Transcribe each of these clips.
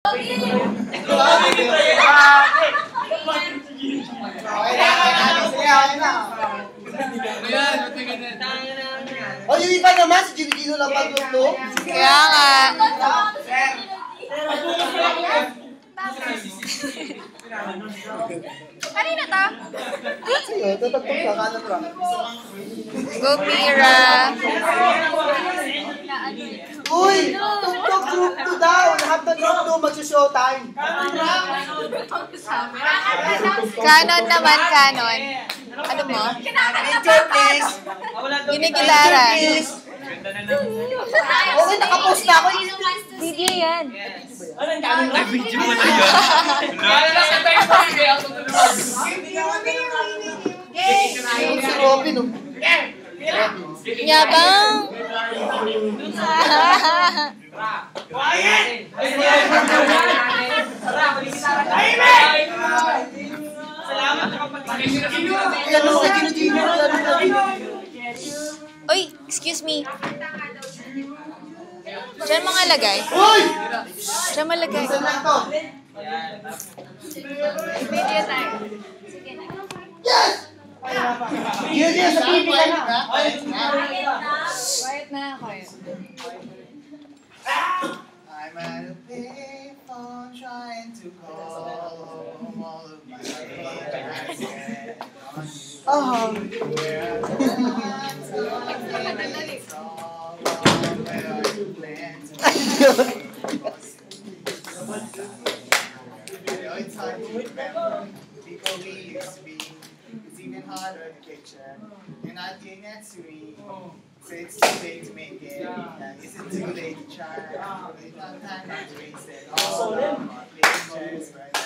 O, yung iba naman, si Gino lang magluto. Kaya nga. Kanina ta? Sa'yo, tatagpag ka, kanan ra. Go, Mira. Uy! Tugtog group 2 daw! Lahat ng group 2 magsa-showtime. Canon naman, Canon. Ano mo? Picture, please. Ginigilara. Okay, nakapost na ako. Video yan. Video mo na yun. Si Robin, oh. Yabang. Yan mo kay Gino. Uy, excuse me. Diyan mga lagay. Uy! Diyan malagay. Saan lang to? Video tayo. Yes! Gino, sa TV ka na. Quiet na ako eh. I'm at a payphone trying to call home all of my It's hard to remember people we used to be. It's even harder to picture. You're not doing that to me. So it's too late to make it. Is it too late to try? It's not time not to waste it. All of my pictures right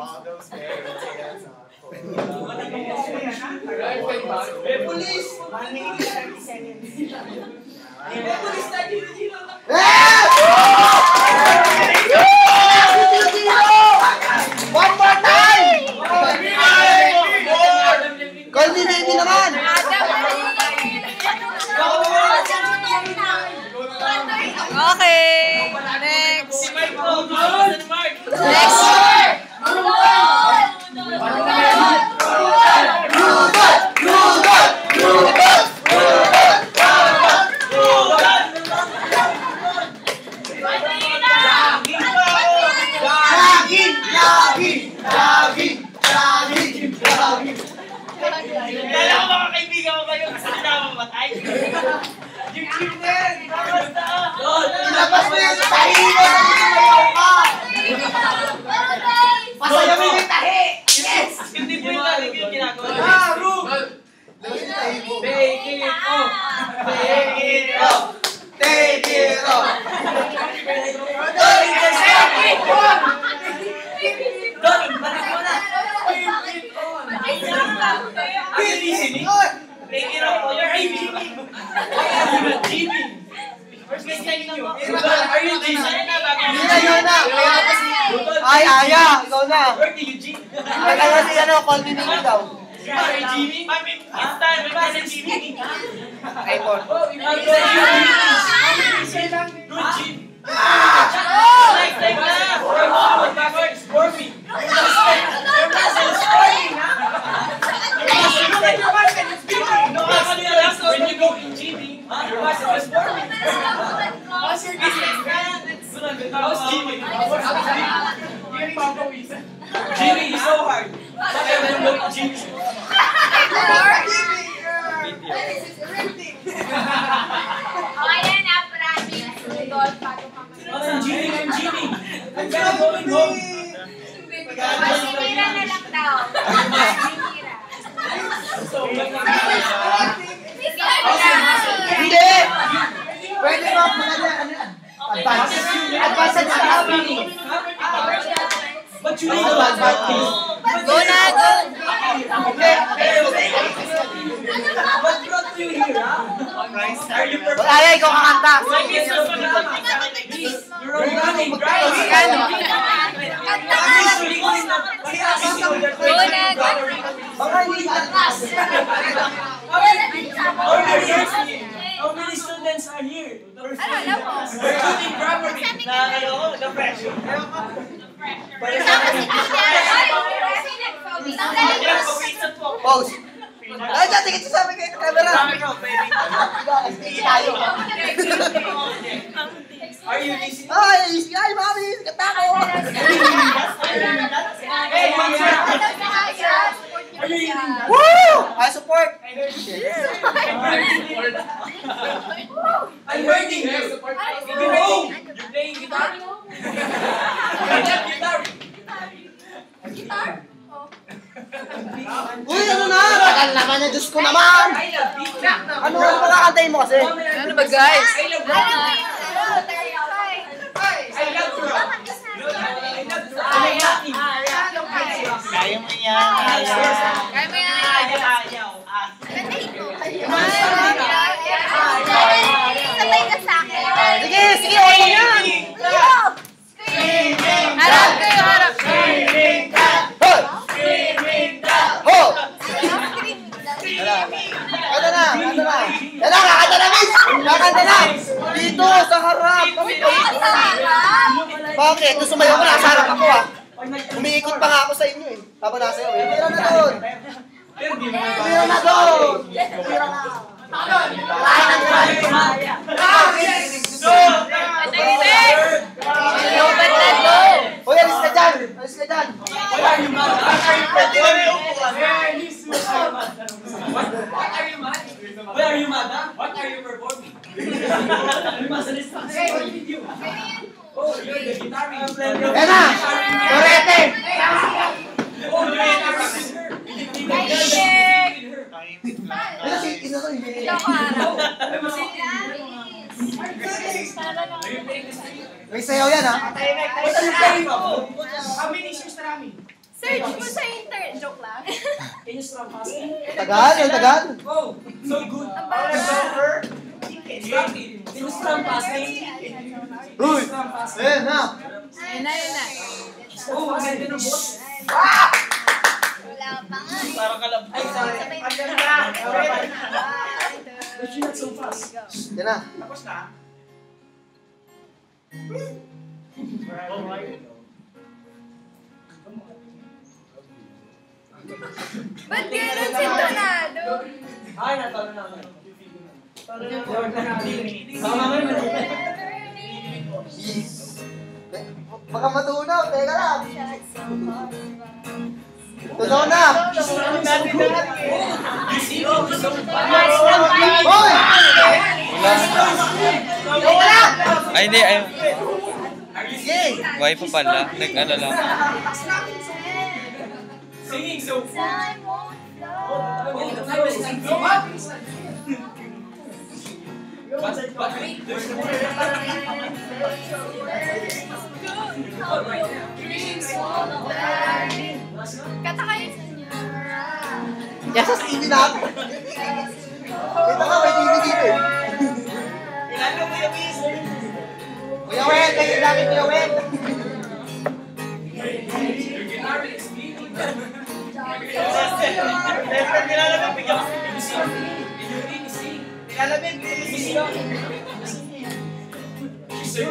all those fairy tales are one more time! Call me baby naman! Okay. Next. Next. Kala ko mga kaibigan ko kayo kasi pinamamatay. Jim din! Ilabas mo yung tahi mo sa ginawa ka! Masaya mo yung tahi! Yes! Hindi po yung galing yung ginagawa. Room! Take it off! Take it off! Take it off! Don, balik mo na! Are you listening? Take it off! You're a Jimmy! Why are you not Jimmy? Where's my sign nyo? Are you Jimmy? Yun na! Ay, Aya! Ikaw na! Where do you Jimmy? Kaya si call me baby daw. Are you Jimmy? It's time! May message Jimmy! iPhone. Good Jimmy! Like that! Forward, backwards, for me! Your muscle is forming, ha? Look at your muscle, it's speaking! No, actually, when you go in Jimmy, your muscle is forming! How's your business, man? How's Jimmy? Jimmy is so hard. Bakit when you go in Jimmy? Ayan na, promise. Rudolph, bago ka Jimmy, I'm Jimmy! I'm gonna go home! Masihira na lang daw. Masihira. How many students are here? Ano, alam mo? We're doing properly. The pressure. Pause. Ay, tingin sa amin kayo camera. Tayo. Are you listening? Ay, mami, katako. Hey, are you hearing that? Woo! I support. I'm learning you. You're home. You're playing guitar. Guitar. Uy, ano na? Tagal naman na, Diyos ko naman. Ano ba kakantayin mo kasi? Ano ba, guys? I love to rock. Kaya mo yan. Kaya mo yan. Sabay ka sa akin. Sige, sige, okay mo yan. Harap kayo, harap. Ho! Ano na? Yan na, kakanta na, miss! Kakanta na! Dito, sa harap! Bakit? Nung sumayaw ko, nasa harap ako ah. Umiikot pa nga ako sa inyo eh. Habang nasa iyo eh. Tira na doon! Tira na doon! Tira na! Hoy, alis ka dyan! Alis ka dyan! Why are you mad? What are you performing? Oh, you're the guitarist. Yan na! Torete! Oh, you're the Ano si Ino to? Hindi. May sayaw yan ha? What are you playing? How many years na namin? Search mo sa internet. Joke lang. Can you strum faster? Tagal, ang tagal. Oh, so good. Stop it. Can you strum faster? Uy! Ayan na! Yun na, yun na. Oh, ang ganda ng boss. Wala pa nga. Parang kalab. Ay, sorry. Ang ganda. But you're not so fast. Yan na. Tapos na? Ba't gano'n si Donado? Ay, natalo na ako. Tama mo yun. Baka matunaw, teka lang. Tunaw na! Hoy! Ay, hindi. Ay, Sige! buhay pa pala. Nag-ano lang. Singing so I won't love. Oh, the time is like go up. Kata kayo. Yes, sa TV na ako. Ito ka, may TV dito eh. Ilan na Kuya Biz? Kuya Wen, kayo dami Kuya Wen. Your guitar is beating. Never nilalamig bigyan. You sing. You really sing. Nilalamig. You sing.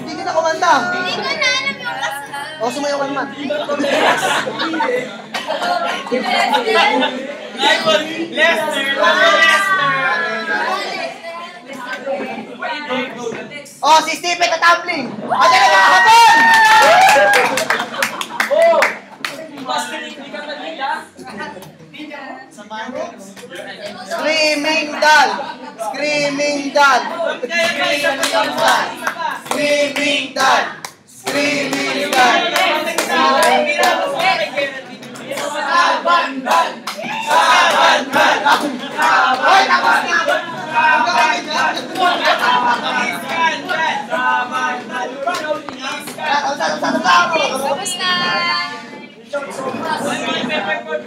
Hindi kita kumanta. Hindi ko na alam yung kasunod. O, sumayaw ka naman. O, si Steve tatambling. O, dyan na hapon! Oh! Master, hindi ka maganda. Screaming doll! Screaming doll! Screaming doll! Screaming doll! Sabandan! Sabandan! Hoy, tapos na! Tapos na. Pepper